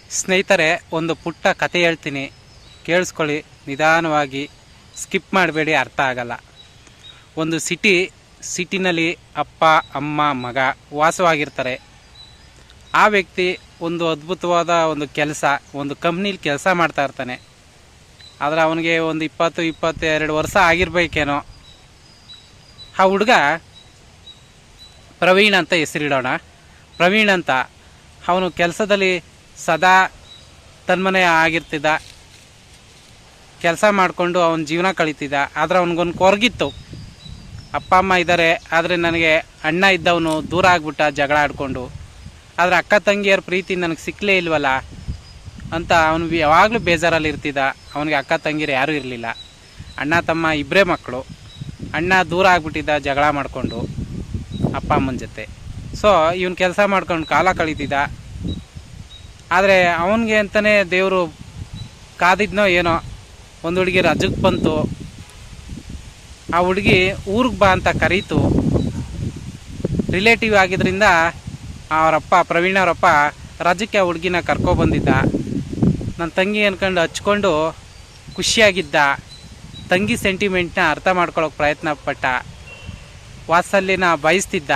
ಸ್ನೇಹಿತರೆ, ಒಂದು ಪುಟ್ಟ ಕತೆ ಹೇಳ್ತೀನಿ, ಕೇಳಿಸ್ಕೊಳ್ಳಿ. ನಿಧಾನವಾಗಿ, ಸ್ಕಿಪ್ ಮಾಡಬೇಡಿ, ಅರ್ಥ ಆಗಲ್ಲ. ಒಂದು ಸಿಟಿನಲ್ಲಿ ಅಪ್ಪ ಅಮ್ಮ ಮಗ ವಾಸವಾಗಿರ್ತಾರೆ. ಆ ವ್ಯಕ್ತಿ ಒಂದು ಅದ್ಭುತವಾದ ಒಂದು ಕೆಲಸ, ಒಂದು ಕಂಪ್ನಿಲಿ ಕೆಲಸ ಮಾಡ್ತಾ ಇರ್ತಾನೆ. ಆದರೆ ಅವನಿಗೆ ಒಂದು 22 ವರ್ಷ ಆಗಿರ್ಬೇಕೇನೋ. ಆ ಹುಡುಗ ಪ್ರವೀಣ್ ಅಂತ ಹೆಸರಿಡೋಣ. ಪ್ರವೀಣ್ ಅಂತ ಅವನು ಕೆಲಸದಲ್ಲಿ ಸದಾ ತನ್ಮನೆ ಆಗಿರ್ತಿದ್ದ. ಕೆಲಸ ಮಾಡಿಕೊಂಡು ಅವನ ಜೀವನ ಕಳೀತಿದ್ದ. ಆದರೆ ಅವನಿಗೊಂದು ಕೊರಗಿತ್ತು, ಅಪ್ಪ ಅಮ್ಮ ಇದ್ದಾರೆ, ಆದರೆ ನನಗೆ ಅಣ್ಣ ಇದ್ದವನು ದೂರ ಆಗ್ಬಿಟ್ಟ ಜಗಳ ಆಡಿಕೊಂಡು. ಆದರೆ ಅಕ್ಕ ತಂಗಿಯರ ಪ್ರೀತಿ ನನಗೆ ಸಿಕ್ಕಲೇ ಇಲ್ವಲ್ಲ ಅಂತ ಅವನು ಯಾವಾಗಲೂ ಬೇಜಾರಲ್ಲಿ ಇರ್ತಿದ್ದ. ಅವನಿಗೆ ಅಕ್ಕ ತಂಗಿಯರು ಯಾರೂ ಇರಲಿಲ್ಲ. ಅಣ್ಣ ತಮ್ಮ ಇಬ್ಬರೇ ಮಕ್ಕಳು. ಅಣ್ಣ ದೂರ ಆಗ್ಬಿಟ್ಟಿದ್ದ ಜಗಳ ಮಾಡಿಕೊಂಡು ಅಪ್ಪ ಅಮ್ಮನ ಜೊತೆ. ಸೊ ಇವನು ಕೆಲಸ ಮಾಡ್ಕೊಂಡು ಕಾಲ ಕಳೀತಿದ್ದ. ಆದರೆ ಅವನಿಗೆ ಅಂತಲೇ ದೇವರು ಕಾದಿದ್ನೋ ಏನೋ, ಒಂದು ಹುಡುಗಿ ರಜಕ್ಕೆ ಬಂತು. ಆ ಹುಡುಗಿ ಊರಿಗೆ ಬಾ ಅಂತ ಕರೀತು. ರಿಲೇಟಿವ್ ಆಗಿದ್ದರಿಂದ ಅವರಪ್ಪ, ಪ್ರವೀಣ್ ಅವರಪ್ಪ ರಜಕ್ಕೆ ಆ ಹುಡುಗಿನ ಕರ್ಕೊಬಂದಿದ್ದ. ನನ್ನ ತಂಗಿ ಅಂದ್ಕೊಂಡು ಹಚ್ಕೊಂಡು ಖುಷಿಯಾಗಿದ್ದ. ತಂಗಿ ಸೆಂಟಿಮೆಂಟ್ನ ಅರ್ಥ ಮಾಡ್ಕೊಳ್ಳೋಕೆ ಪ್ರಯತ್ನ ಪಟ್ಟ. ವಾತ್ಸಲ್ಯನ ಬಯಸ್ತಿದ್ದ.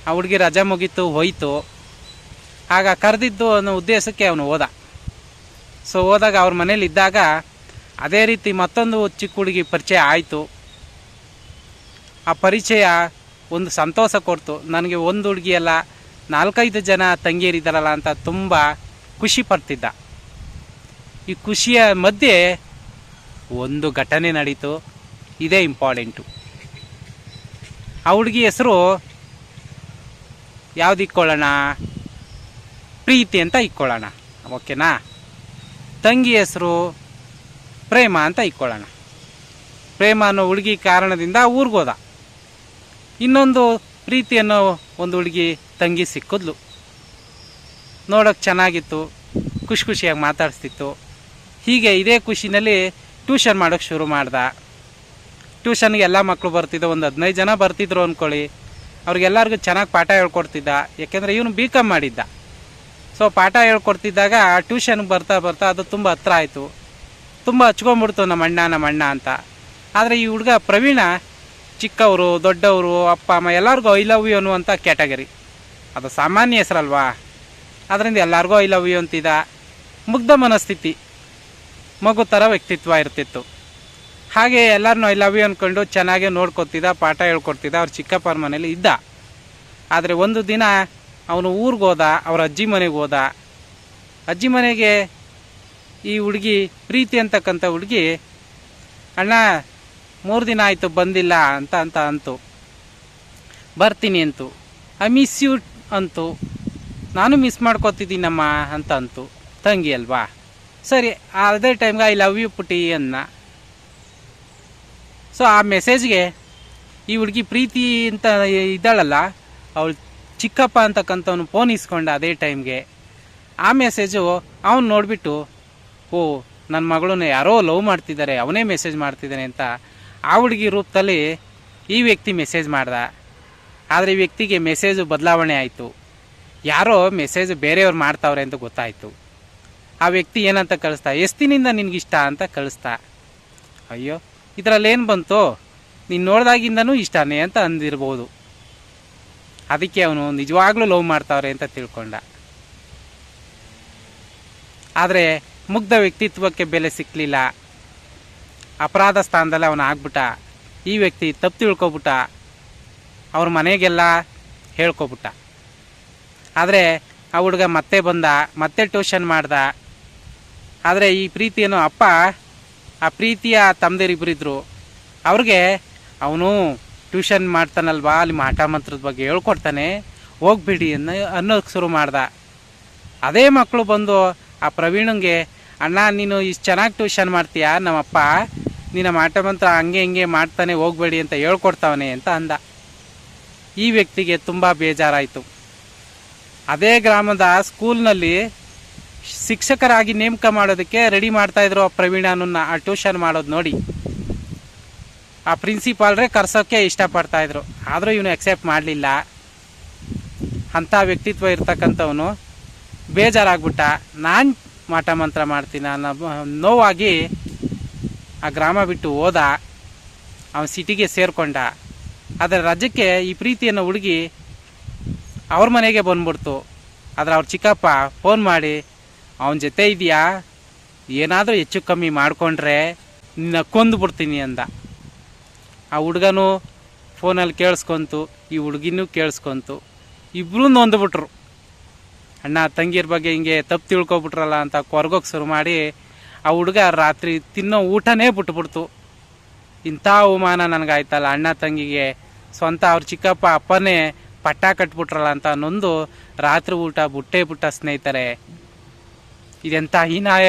ಆ ಹುಡುಗಿ ರಜೆ ಮುಗೀತು, ಹೋಯಿತು. ಆಗ ಕರೆದಿದ್ದು ಅನ್ನೋ ಉದ್ದೇಶಕ್ಕೆ ಅವನು ಹೋದ. ಸೊ ಹೋದಾಗ ಅವ್ರ ಮನೇಲಿ ಇದ್ದಾಗ ಅದೇ ರೀತಿ ಮತ್ತೊಂದು ಚಿಕ್ಕ ಹುಡುಗಿ ಪರಿಚಯ ಆಯಿತು. ಆ ಪರಿಚಯ ಒಂದು ಸಂತೋಷ ಕೊಡ್ತು. ನನಗೆ ಒಂದು ಹುಡುಗಿ ಅಲ್ಲ, 4-5 ಜನ ತಂಗಿಯರಿದ್ದಾರಲ್ಲ ಅಂತ ತುಂಬ ಖುಷಿ ಪಡ್ತಿದ್ದ. ಈ ಖುಷಿಯ ಮಧ್ಯೆ ಒಂದು ಘಟನೆ ನಡೀತು. ಇದೇ ಇಂಪಾರ್ಟೆಂಟು. ಆ ಹುಡುಗಿ ಹೆಸರು ಯಾವ್ದು ಇಕ್ಕೊಳ್ಳೋಣ? ಪ್ರೀತಿ ಅಂತ ಇಕ್ಕೊಳ್ಳೋಣ, ಓಕೆನಾ? ತಂಗಿ ಹೆಸರು ಪ್ರೇಮ ಅಂತ ಇಕ್ಕೊಳ್ಳೋಣ. ಪ್ರೇಮ ಅನ್ನೋ ಹುಡುಗಿ ಕಾರಣದಿಂದ ಊರಿಗೋದ. ಇನ್ನೊಂದು ಪ್ರೀತಿ ಅನ್ನೋ ಒಂದು ಹುಡುಗಿ ತಂಗಿ ಸಿಕ್ಕಿದ್ಲು. ನೋಡೋಕೆ ಚೆನ್ನಾಗಿತ್ತು, ಖುಷಿಯಾಗಿ ಮಾತಾಡಿಸ್ತಿತ್ತು. ಹೀಗೆ ಇದೇ ಖುಷಿನಲ್ಲಿ ಟ್ಯೂಷನ್ ಮಾಡೋಕ್ಕೆ ಶುರು ಮಾಡ್ದ. ಟ್ಯೂಷನ್ಗೆ ಎಲ್ಲ ಮಕ್ಕಳು ಬರ್ತಿದ್ದ, ಒಂದು 15 ಜನ ಬರ್ತಿದ್ರು ಅಂದ್ಕೊಳ್ಳಿ. ಅವ್ರಿಗೆಲ್ಲರಿಗೂ ಚೆನ್ನಾಗಿ ಪಾಠ ಹೇಳ್ಕೊಡ್ತಿದ್ದ. ಯಾಕೆಂದರೆ ಇವನು BCom ಮಾಡಿದ್ದ. ಸೊ ಪಾಠ ಹೇಳ್ಕೊಡ್ತಿದ್ದಾಗ ಟ್ಯೂಷನ್ಗೆ ಬರ್ತಾ ಅದು ತುಂಬ ಹತ್ರ ಆಯಿತು. ತುಂಬ ಹಚ್ಕೊಂಡ್ಬಿಡ್ತು ನಮ್ಮ ಅಣ್ಣ ಅಂತ. ಆದರೆ ಈ ಹುಡುಗ ಪ್ರವೀಣ ಚಿಕ್ಕವರು ದೊಡ್ಡವರು ಅಪ್ಪ ಅಮ್ಮ ಎಲ್ಲರಿಗೂ ಐ ಲವ್ ಯು ಅನ್ನುವಂಥ ಕ್ಯಾಟಗರಿ. ಅದು ಸಾಮಾನ್ಯ ಹೆಸರಲ್ವಾ, ಅದರಿಂದ ಎಲ್ಲರಿಗೂ ಐ ಲವ್ ಯು ಅಂತಿದ್ದ. ಮುಗ್ಧ ಮನಸ್ಥಿತಿ, ಮಗು ಥರ ವ್ಯಕ್ತಿತ್ವ ಇರ್ತಿತ್ತು. ಹಾಗೆ ಎಲ್ಲರನ್ನೂ ಐ ಲವ್ ಯು ಅಂದ್ಕೊಂಡು ಚೆನ್ನಾಗೇ ನೋಡ್ಕೊತಿದ್ದ, ಪಾಠ ಹೇಳ್ಕೊಡ್ತಿದ್ದ. ಅವ್ರ ಚಿಕ್ಕಪ್ಪನ ಮನೇಲಿ ಇದ್ದ. ಆದರೆ ಒಂದು ದಿನ ಅವನು ಊರಿಗೆ ಹೋದ, ಅವ್ರ ಅಜ್ಜಿ ಮನೆಗೆ ಹೋದ. ಅಜ್ಜಿ ಮನೆಗೆ ಈ ಹುಡುಗಿ ಪ್ರೀತಿ ಅಂತಕ್ಕಂಥ ಹುಡುಗಿ, ಅಣ್ಣ 3 ದಿನ ಆಯಿತು ಬಂದಿಲ್ಲ ಅಂತ ಅಂತು. ಬರ್ತೀನಿ ಅಂತು. ಐ ಮಿಸ್ ಯು ಅಂತು. ನಾನು ಮಿಸ್ ಮಾಡ್ಕೊತಿದ್ದೀನಮ್ಮ ಅಂತ ಅಂತು. ತಂಗಿ ಅಲ್ವಾ, ಸರಿ ಅದೇ ಟೈಮ್ಗೆ ಐ ಲವ್ ಯು ಪುಟಿ ಅನ್ನ. ಸೊ ಆ ಮೆಸೇಜ್ಗೆ ಈ ಹುಡುಗಿ ಪ್ರೀತಿ ಅಂತ ಇದ್ದಾಳಲ್ಲ, ಅವಳು ಚಿಕ್ಕಪ್ಪ ಅಂತಕ್ಕಂಥವ್ನು ಫೋನ್ ಇಸ್ಕೊಂಡ ಅದೇ ಟೈಮ್ಗೆ. ಆ ಮೆಸೇಜು ಅವನು ನೋಡಿಬಿಟ್ಟು, ಓ ನನ್ನ ಮಗಳನ್ನ ಯಾರೋ ಲವ್ ಮಾಡ್ತಿದ್ದಾರೆ, ಅವನೇ ಮೆಸೇಜ್ ಮಾಡ್ತಿದ್ದಾನೆ ಅಂತ ಆ ಹುಡುಗಿ ರೂಪದಲ್ಲಿ ಈ ವ್ಯಕ್ತಿ ಮೆಸೇಜ್ ಮಾಡ್ದ. ಆದರೆ ಈ ವ್ಯಕ್ತಿಗೆ ಮೆಸೇಜು ಬದಲಾವಣೆ ಆಯಿತು. ಯಾರೋ ಮೆಸೇಜ್ ಬೇರೆಯವ್ರು ಮಾಡ್ತಾವ್ರೆ ಅಂತ ಗೊತ್ತಾಯಿತು. ಆ ವ್ಯಕ್ತಿ ಏನಂತ ಕಳಿಸ್ತಾ, ಎಷ್ಟಿನಿಂದ ನಿನಗಿಷ್ಟ ಅಂತ ಕಳಿಸ್ತಾ. ಅಯ್ಯೋ ಇದರಲ್ಲೇನು ಬಂತು, ನೀನು ನೋಡ್ದಾಗಿಂದನೂ ಇಷ್ಟನೇ ಅಂತ ಅಂದಿರ್ಬೋದು. ಅದಕ್ಕೆ ಅವನು ನಿಜವಾಗ್ಲೂ ಲವ್ ಮಾಡ್ತಾವ್ರೆ ಅಂತ ತಿಳ್ಕೊಂಡ. ಆದರೆ ಮುಗ್ಧ ವ್ಯಕ್ತಿತ್ವಕ್ಕೆ ಬೆಲೆ ಸಿಕ್ಕಲಿಲ್ಲ. ಅಪರಾಧ ಸ್ಥಾನದಲ್ಲಿ ಅವನು ಆಗ್ಬಿಟ್ಟ. ಈ ವ್ಯಕ್ತಿ ತಪ್ಪು ತಿಳ್ಕೊಬಿಟ್ಟ, ಅವ್ರ ಮನೆಗೆಲ್ಲ ಹೇಳ್ಕೊಬಿಟ್ಟ. ಆದರೆ ಆ ಹುಡುಗ ಮತ್ತೆ ಬಂದ, ಮತ್ತೆ ಟ್ಯೂಷನ್ ಮಾಡ್ದ. ಆದರೆ ಈ ಪ್ರೀತಿಯನ್ನು ಅಪ್ಪ, ಆ ಪ್ರೀತಿಯ ತಮ್ಮದಿರಿಬ್ಬರಿದ್ರು. ಅವ್ರಿಗೆ ಅವನು ಟ್ಯೂಷನ್ ಮಾಡ್ತಾನಲ್ವಾ, ಅಲ್ಲಿ ಮಾಟ ಮಂತ್ರದ ಬಗ್ಗೆ ಹೇಳ್ಕೊಡ್ತಾನೆ, ಹೋಗ್ಬಿಡಿ ಅನ್ನೋಕ್ಕೆ ಶುರು ಮಾಡ್ದ. ಅದೇ ಮಕ್ಕಳು ಬಂದು ಆ ಪ್ರವೀಣಂಗೆ, ಅಣ್ಣ ನೀನು ಇಷ್ಟು ಚೆನ್ನಾಗಿ ಟ್ಯೂಷನ್ ಮಾಡ್ತೀಯ, ನಮ್ಮಪ್ಪ ನಿನ್ನ ಮಾಟ ಮಂತ್ರ ಹಂಗೆ ಹಿಂಗೆ ಮಾಡ್ತಾನೆ, ಹೋಗ್ಬೇಡಿ ಅಂತ ಹೇಳ್ಕೊಡ್ತಾವನೆ ಅಂತ ಅಂದ. ಈ ವ್ಯಕ್ತಿಗೆ ತುಂಬ ಬೇಜಾರಾಯಿತು. ಅದೇ ಗ್ರಾಮದ ಸ್ಕೂಲ್ನಲ್ಲಿ ಶಿಕ್ಷಕರಾಗಿ ನೇಮಕ ಮಾಡೋದಕ್ಕೆ ರೆಡಿ ಮಾಡ್ತಾಯಿದ್ರು ಆ ಪ್ರವೀಣನನ್ನ. ಆ ಟ್ಯೂಷನ್ ಮಾಡೋದು ನೋಡಿ ಆ ಪ್ರಿನ್ಸಿಪಾಲ್ರೇ ಕರ್ಸೋಕ್ಕೆ ಇಷ್ಟಪಡ್ತಾಯಿದ್ರು. ಆದರೂ ಇವನು ಎಕ್ಸೆಪ್ಟ್ ಮಾಡಲಿಲ್ಲ. ಅಂಥ ವ್ಯಕ್ತಿತ್ವ ಇರ್ತಕ್ಕಂಥವನು ಬೇಜಾರಾಗ್ಬಿಟ್ಟ. ನಾನು ಮಾಟ ಮಂತ್ರ ಮಾಡ್ತೀನಿ ಅನ್ನೋ ನೋವಾಗಿ ಆ ಗ್ರಾಮ ಬಿಟ್ಟು ಹೋದ. ಅವನು ಸಿಟಿಗೆ ಸೇರಿಕೊಂಡ. ಆದರೆ ರಜಕ್ಕೆ ಈ ಪ್ರೀತಿಯನ್ನು ಹುಡುಗಿ ಅವ್ರ ಮನೆಗೆ ಬಂದ್ಬಿಡ್ತು. ಆದರೆ ಅವ್ರ ಚಿಕ್ಕಪ್ಪ ಫೋನ್ ಮಾಡಿ ಅವನ ಜೊತೆ ಇದೆಯಾ, ಏನಾದರೂ ಹೆಚ್ಚು ಕಮ್ಮಿ ಮಾಡಿಕೊಂಡ್ರೆ ನಿನ್ನ ಕೊಂದು ಬಿಡ್ತೀನಿ ಅಂದ. ಆ ಹುಡುಗನೂ ಫೋನಲ್ಲಿ ಕೇಳಿಸ್ಕೊಂತು, ಈ ಹುಡುಗಿನೂ ಕೇಳಿಸ್ಕೊಂತು. ಇಬ್ಬರೂ ನೊಂದ್ಬಿಟ್ರು. ಅಣ್ಣ ತಂಗಿರ ಬಗ್ಗೆ ಹಿಂಗೆ ತಪ್ಪು ತಿಳ್ಕೊಬಿಟ್ರಲ್ಲ ಅಂತ ಕೊರ್ಗೋಕೆ ಶುರು ಮಾಡಿ ಆ ಹುಡುಗ ರಾತ್ರಿ ತಿನ್ನೋ ಊಟನೇ ಬಿಟ್ಬಿಡ್ತು. ಇಂಥ ಅವಮಾನ ನನಗಾಯ್ತಲ್ಲ, ಅಣ್ಣ ತಂಗಿಗೆ ಸ್ವಂತ ಅವ್ರ ಚಿಕ್ಕಪ್ಪ ಅಪ್ಪನೇ ಪಟ್ಟ ಕಟ್ಬಿಟ್ರಲ್ಲ ಅಂತ ನೊಂದು ರಾತ್ರಿ ಊಟ ಬಿಟ್ಟ ಸ್ನೇಹಿತರೆ. ಇದೆಂಥ ಹೀನಾಯ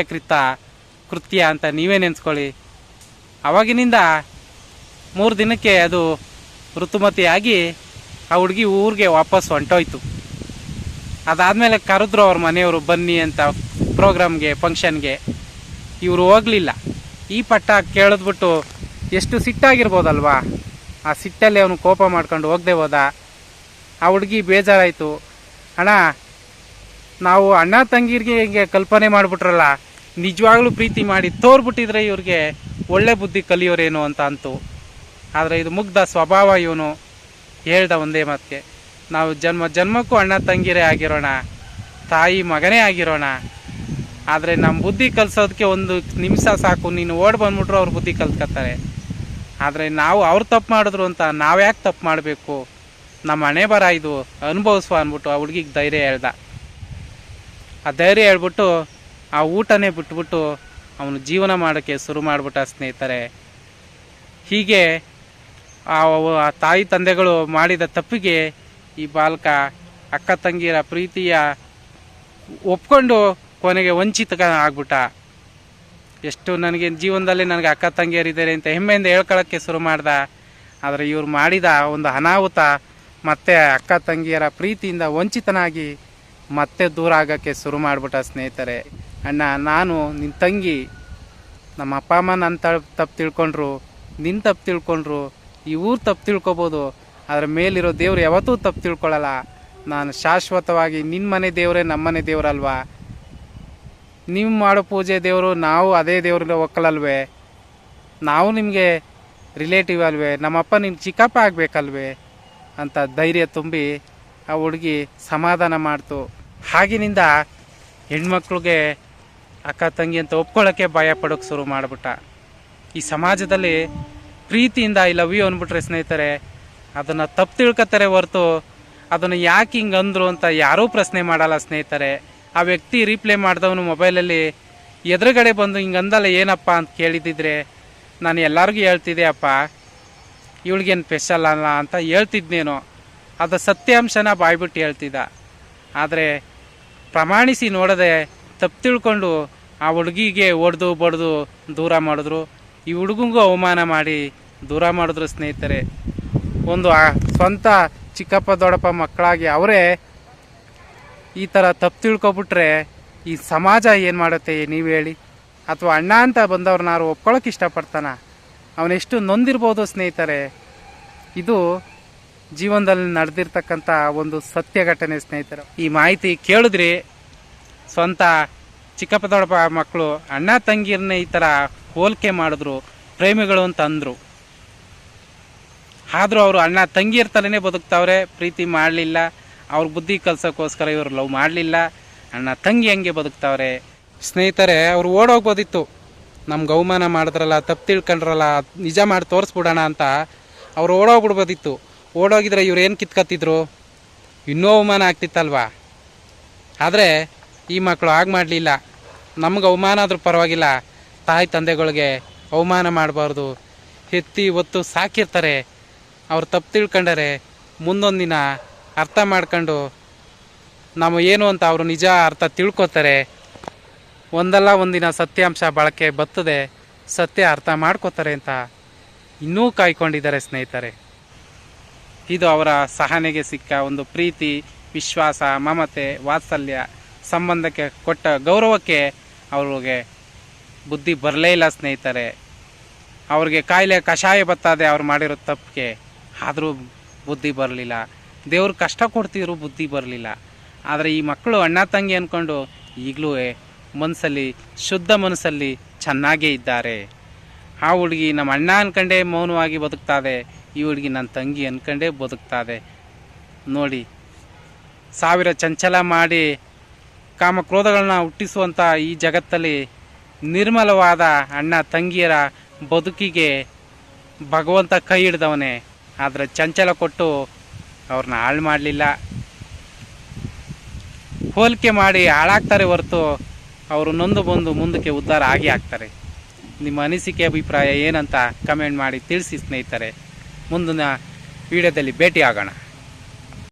ಕೃತ್ಯ ಅಂತ ನೀವೇ ನೆನೆಸ್ಕೊಳ್ಳಿ. ಅವಾಗಿನಿಂದ 3 ದಿನಕ್ಕೆ ಅದು ಋತುಮತಿಯಾಗಿ ಆ ಹುಡುಗಿ ಊರಿಗೆ ವಾಪಸ್ ಹೊಂಟೋಯ್ತು. ಅದಾದಮೇಲೆ ಕರೆದ್ರು ಅವ್ರ ಮನೆಯವರು ಬನ್ನಿ ಅಂತ ಪ್ರೋಗ್ರಾಮ್ಗೆ, ಫಂಕ್ಷನ್ಗೆ. ಇವರು ಹೋಗಲಿಲ್ಲ. ಈ ಪಟ್ಟ ಕೇಳಿದ್ಬಿಟ್ಟು ಎಷ್ಟು ಸಿಟ್ಟಾಗಿರ್ಬೋದಲ್ವಾ. ಆ ಸಿಟ್ಟಲ್ಲಿ ಅವನು ಕೋಪ ಮಾಡ್ಕೊಂಡು ಹೋಗದೆ ಹೋದ. ಆ ಹುಡುಗಿ ಬೇಜಾರಾಯಿತು. ಅಣ್ಣ, ನಾವು ಅಣ್ಣ ತಂಗಿರಿಗೆ ಹಿಂಗೆ ಕಲ್ಪನೆ ಮಾಡಿಬಿಟ್ರಲ್ಲ, ನಿಜವಾಗ್ಲೂ ಪ್ರೀತಿ ಮಾಡಿ ತೋರ್ಬಿಟ್ಟಿದ್ರೆ ಇವ್ರಿಗೆ ಒಳ್ಳೆ ಬುದ್ಧಿ ಕಲಿಯೋರೇನು ಅಂತ ಅಂತು. ಆದರೆ ಇದು ಮುಗ್ಧ ಸ್ವಭಾವ. ಇವನು ಹೇಳ್ದ ಒಂದೇ ಮಾತಿಗೆ, ನಾವು ಜನ್ಮಕ್ಕೂ ಅಣ್ಣ ತಂಗಿರೇ ಆಗಿರೋಣ, ತಾಯಿ ಮಗನೇ ಆಗಿರೋಣ. ಆದರೆ ನಮ್ಮ ಬುದ್ಧಿ ಕಲಿಸೋದಕ್ಕೆ 1 ನಿಮಿಷ ಸಾಕು, ನೀನು ಓಡಿ ಬಂದ್ಬಿಟ್ರು ಅವ್ರ ಬುದ್ಧಿ ಕಲ್ತ್ಕೊತಾರೆ. ಆದರೆ ನಾವು ಅವ್ರು ತಪ್ಪು ಮಾಡಿದ್ರು ಅಂತ ನಾವು ಯಾಕೆ ತಪ್ಪು ಮಾಡಬೇಕು, ನಮ್ಮ ಹಣೆ ಬರ ಇದು, ಅನುಭವಿಸುವ ಅಂದ್ಬಿಟ್ಟು ಆ ಹುಡುಗಿಗೆ ಧೈರ್ಯ ಹೇಳ್ದ. ಆ ಧೈರ್ಯ ಹೇಳ್ಬಿಟ್ಟು ಆ ಊಟನೇ ಬಿಟ್ಬಿಟ್ಟು ಅವನು ಜೀವನ ಮಾಡೋಕ್ಕೆ ಶುರು ಮಾಡಿಬಿಟ್ಟ ಸ್ನೇಹಿತರೆ. ಹೀಗೆ ಆ ತಾಯಿ ತಂದೆಗಳು ಮಾಡಿದ ತಪ್ಪಿಗೆ ಈ ಬಾಲಕ ಅಕ್ಕ ತಂಗಿಯರ ಪ್ರೀತಿಯ ಒಪ್ಕೊಂಡು ಕೊನೆಗೆ ವಂಚಿತ ಆಗ್ಬಿಟ್ಟ. ಎಷ್ಟು ನನಗೆ ಜೀವನದಲ್ಲಿ ನನಗೆ ಅಕ್ಕ ತಂಗಿಯರಿದ್ದಾರೆ ಅಂತ ಹೆಮ್ಮೆಯಿಂದ ಹೇಳ್ಕೊಳ್ಳೋಕ್ಕೆ ಶುರು ಮಾಡ್ದ. ಆದರೆ ಇವ್ರು ಮಾಡಿದ ಒಂದು ಅನಾಹುತ ಮತ್ತೆ ಅಕ್ಕ ತಂಗಿಯರ ಪ್ರೀತಿಯಿಂದ ವಂಚಿತನಾಗಿ ಮತ್ತೆ ದೂರ ಆಗೋಕ್ಕೆ ಶುರು ಮಾಡಿಬಿಟ್ಟ ಸ್ನೇಹಿತರೆ. ಅಣ್ಣ, ನಾನು ನಿನ್ನ ತಂಗಿ, ನಮ್ಮ ಅಪ್ಪ ಅಮ್ಮ ನನ್ನ ತಪ್ಪು ತಿಳ್ಕೊಂಡ್ರು, ನಿನ್ನ ತಪ್ಪು ತಿಳ್ಕೊಂಡ್ರು, ಈ ಊರು ತಪ್ಪು ತಿಳ್ಕೊಬೋದು, ಅದರ ಮೇಲಿರೋ ದೇವ್ರು ಯಾವತ್ತೂ ತಪ್ಪು ತಿಳ್ಕೊಳ್ಳಲ್ಲ. ನಾನು ಶಾಶ್ವತವಾಗಿ ನಿನ್ನ ಮನೆ ದೇವರೇ ನಮ್ಮ ಮನೆ ದೇವರಲ್ವಾ. ನೀವು ಮಾಡೋ ಪೂಜೆ ದೇವರು ನಾವು ಅದೇ ದೇವ್ರಿಗೆ ಒಕ್ಕಲಲ್ವೇ, ನಾವು ನಿಮಗೆ ರಿಲೇಟಿವ್ ಅಲ್ವೇ, ನಮ್ಮಪ್ಪ ನಿಮ್ಮ ಚಿಕ್ಕಪ್ಪ ಆಗಬೇಕಲ್ವೇ ಅಂತ ಧೈರ್ಯ ತುಂಬಿ ಆ ಹುಡುಗಿ ಸಮಾಧಾನ ಮಾಡ್ತು. ಆಗಿನಿಂದ ಹೆಣ್ಮಕ್ಳಿಗೆ ಅಕ್ಕ ತಂಗಿ ಅಂತ ಒಪ್ಕೊಳ್ಳೋಕ್ಕೆ ಭಯ ಪಡೋಕ್ಕೆ ಶುರು ಮಾಡಿಬಿಟ್ಟ. ಈ ಸಮಾಜದಲ್ಲಿ ಪ್ರೀತಿಯಿಂದ ಐ ಲವ್ ಯು ಅಂದ್ಬಿಟ್ರೆ ಸ್ನೇಹಿತರೆ, ಅದನ್ನು ತಪ್ಪು ತಿಳ್ಕೊತಾರೆ ಹೊರತು ಅದನ್ನು ಯಾಕೆ ಹಿಂಗೆ ಅಂದರು ಅಂತ ಯಾರೂ ಪ್ರಶ್ನೆ ಮಾಡಲ್ಲ ಸ್ನೇಹಿತರೆ. ಆ ವ್ಯಕ್ತಿ ರೀಪ್ಲೇ ಮಾಡಿದವನು ಮೊಬೈಲಲ್ಲಿ ಎದುರುಗಡೆ ಬಂದು ಹಿಂಗೆ ಅಂದಲ್ಲ ಏನಪ್ಪ ಅಂತ ಕೇಳಿದ್ದಿದ್ರೆ ನಾನು ಎಲ್ಲರಿಗೂ ಹೇಳ್ತಿದ್ದೆ, ಅಪ್ಪ ಇವಳಿಗೇನು ಸ್ಪೆಷಲ್ ಅಲ್ಲ ಅಂತ ಹೇಳ್ತಿದ್ನೇನೋ. ಅದು ಸತ್ಯಾಂಶನ ಬಾಯ್ಬಿಟ್ಟು ಹೇಳ್ತಿದ್ದ. ಆದರೆ ಪ್ರಮಾಣಿಸಿ ನೋಡದೆ ತಪ್ಪು ತಿಳ್ಕೊಂಡು ಆ ಹುಡುಗಿಗೆ ಹೊಡೆದು ಬಡ್ದು ದೂರ ಮಾಡಿದ್ರು. ಈ ಹುಡುಗಂಗೂ ಅವಮಾನ ಮಾಡಿ ದೂರ ಮಾಡಿದ್ರು ಸ್ನೇಹಿತರೆ. ಒಂದು ಸ್ವಂತ ಚಿಕ್ಕಪ್ಪ ದೊಡ್ಡಪ್ಪ ಮಕ್ಕಳಾಗಿ ಅವರೇ ಈ ಥರ ತಪ್ಪು ತಿಳ್ಕೊಬಿಟ್ರೆ ಈ ಸಮಾಜ ಏನು ಮಾಡುತ್ತೆ ನೀವು ಹೇಳಿ? ಅಥವಾ ಅಣ್ಣ ಅಂತ ಬಂದವ್ರನ್ನಾರು ಒಪ್ಕೊಳ್ಳೋಕೆ ಇಷ್ಟಪಡ್ತಾನ? ಅವನೆಷ್ಟು ನೊಂದಿರ್ಬೋದು ಸ್ನೇಹಿತರೆ. ಇದು ಜೀವನದಲ್ಲಿ ನಡೆದಿರ್ತಕ್ಕಂಥ ಒಂದು ಸತ್ಯ ಘಟನೆ ಸ್ನೇಹಿತರೆ. ಈ ಮಾಹಿತಿ ಕೇಳಿದ್ರಿ, ಸ್ವಂತ ಚಿಕ್ಕಪ್ಪ ದೊಡ್ಡಪ್ಪ ಮಕ್ಕಳು ಅಣ್ಣ ತಂಗಿರನ್ನೇ ಈ ಥರ ಹೋಲಿಕೆ ಮಾಡಿದ್ರು, ಪ್ರೇಮಿಗಳು ಅಂತ ಅಂದರು. ಆದರೂ ಅವರು ಅಣ್ಣ ತಂಗಿಯರ ಥರನೇ ಬದುಕ್ತಾವ್ರೆ, ಪ್ರೀತಿ ಮಾಡಲಿಲ್ಲ. ಅವ್ರ ಬುದ್ಧಿ ಕಲ್ಸೋಕ್ಕೋಸ್ಕರ ಇವರು ಲವ್ ಮಾಡಲಿಲ್ಲ, ಅಣ್ಣ ತಂಗಿ ಹಂಗೆ ಬದುಕ್ತಾವ್ರೆ ಸ್ನೇಹಿತರೆ. ಅವ್ರು ಓಡೋಗ್ಬೋದಿತ್ತು, ನಮ್ಗೆ ಅವಮಾನ ಮಾಡಿದ್ರಲ್ಲ, ತಪ್ಪು ತಿಳ್ಕೊಂಡ್ರಲ್ಲ, ನಿಜ ಮಾಡಿ ತೋರಿಸ್ಬಿಡೋಣ ಅಂತ ಅವ್ರು ಓಡೋಗ್ಬಿಡ್ಬೋದಿತ್ತು. ಓಡೋಗಿದ್ರೆ ಇವ್ರು ಏನು ಕಿತ್ಕೊತಿದ್ರು, ಇನ್ನೂ ಅವಮಾನ ಆಗ್ತಿತ್ತಲ್ವಾ. ಆದರೆ ಈ ಮಕ್ಕಳು ಹಾಗೆ ಮಾಡಲಿಲ್ಲ. ನಮ್ಗೆ ಅವಮಾನ ಆದರೂ ಪರವಾಗಿಲ್ಲ, ತಾಯಿ ತಂದೆಗಳಿಗೆ ಅವಮಾನ ಮಾಡಬಾರ್ದು. ಎತ್ತಿ ಒತ್ತು ಸಾಕಿರ್ತಾರೆ, ಅವ್ರು ತಪ್ಪು ತಿಳ್ಕೊಂಡರೆ ಮುಂದೊಂದು ದಿನ ಅರ್ಥ ಮಾಡ್ಕೊಂಡು ನಾವು ಏನು ಅಂತ ಅವರು ನಿಜ ಅರ್ಥ ತಿಳ್ಕೊತಾರೆ. ಒಂದಲ್ಲ ಒಂದಿನ ಸತ್ಯಾಂಶ ಬಳಕೆ ಬರ್ತದೆ, ಸತ್ಯ ಅರ್ಥ ಮಾಡ್ಕೋತಾರೆ ಅಂತ ಇನ್ನೂ ಕಾಯ್ಕೊಂಡಿದ್ದಾರೆ ಸ್ನೇಹಿತರೆ. ಇದು ಅವರ ಸಹನೆಗೆ ಸಿಕ್ಕ ಒಂದು ಪ್ರೀತಿ, ವಿಶ್ವಾಸ, ಮಮತೆ, ವಾತ್ಸಲ್ಯ, ಸಂಬಂಧಕ್ಕೆ ಕೊಟ್ಟ ಗೌರವಕ್ಕೆ ಅವ್ರಿಗೆ ಬುದ್ಧಿ ಬರಲೇ ಇಲ್ಲ ಸ್ನೇಹಿತರೆ. ಅವ್ರಿಗೆ ಕಾಯಿಲೆ ಕಷಾಯ ಬತ್ತದೆ ಅವ್ರು ಮಾಡಿರೋ ತಪ್ಪಿಗೆ, ಆದರೂ ಬುದ್ಧಿ ಬರಲಿಲ್ಲ. ದೇವ್ರು ಕಷ್ಟ ಕೊಡ್ತಿದ್ರು, ಬುದ್ಧಿ ಬರಲಿಲ್ಲ. ಆದರೆ ಈ ಮಕ್ಕಳು ಅಣ್ಣ ತಂಗಿ ಅಂದ್ಕೊಂಡು ಈಗಲೂ ಮನಸ್ಸಲ್ಲಿ ಶುದ್ಧ ಮನಸ್ಸಲ್ಲಿ ಚೆನ್ನಾಗೇ ಇದ್ದಾರೆ. ಆ ಹುಡುಗಿ ನಮ್ಮ ಅಣ್ಣ ಅನ್ಕಂಡೇ ಮೌನವಾಗಿ ಬದುಕ್ತಾದೆ, ಈ ಹುಡುಗಿ ನನ್ನ ತಂಗಿ ಅನ್ಕಂಡೇ ಬದುಕ್ತಾದೆ. ನೋಡಿ, ಸಾವಿರ ಚಂಚಲ ಮಾಡಿ ಕಾಮಕ್ರೋಧಗಳನ್ನ ಹುಟ್ಟಿಸುವಂಥ ಈ ಜಗತ್ತಲ್ಲಿ ನಿರ್ಮಲವಾದ ಅಣ್ಣ ತಂಗಿಯರ ಬದುಕಿಗೆ ಭಗವಂತ ಕೈ ಹಿಡ್ದವನೇ. ಆದರೆ ಚಂಚಲ ಕೊಟ್ಟು ಅವ್ರನ್ನ ಹಾಳು ಮಾಡಲಿಲ್ಲ. ಹೋಲಿಕೆ ಮಾಡಿ ಹಾಳಾಗ್ತಾರೆ ಹೊರತು ಅವರು ನೊಂದು ಬಂದು ಮುಂದಕ್ಕೆ ಉದ್ಧಾರ ಆಗಿ ಆಗ್ತಾರೆ. ನಿಮ್ಮ ಅನಿಸಿಕೆ ಅಭಿಪ್ರಾಯ ಏನಂತ ಕಮೆಂಟ್ ಮಾಡಿ ತಿಳಿಸಿ ಸ್ನೇಹಿತರೆ. ಮುಂದಿನ ವಿಡಿಯೋದಲ್ಲಿ ಭೇಟಿ ಆಗೋಣ.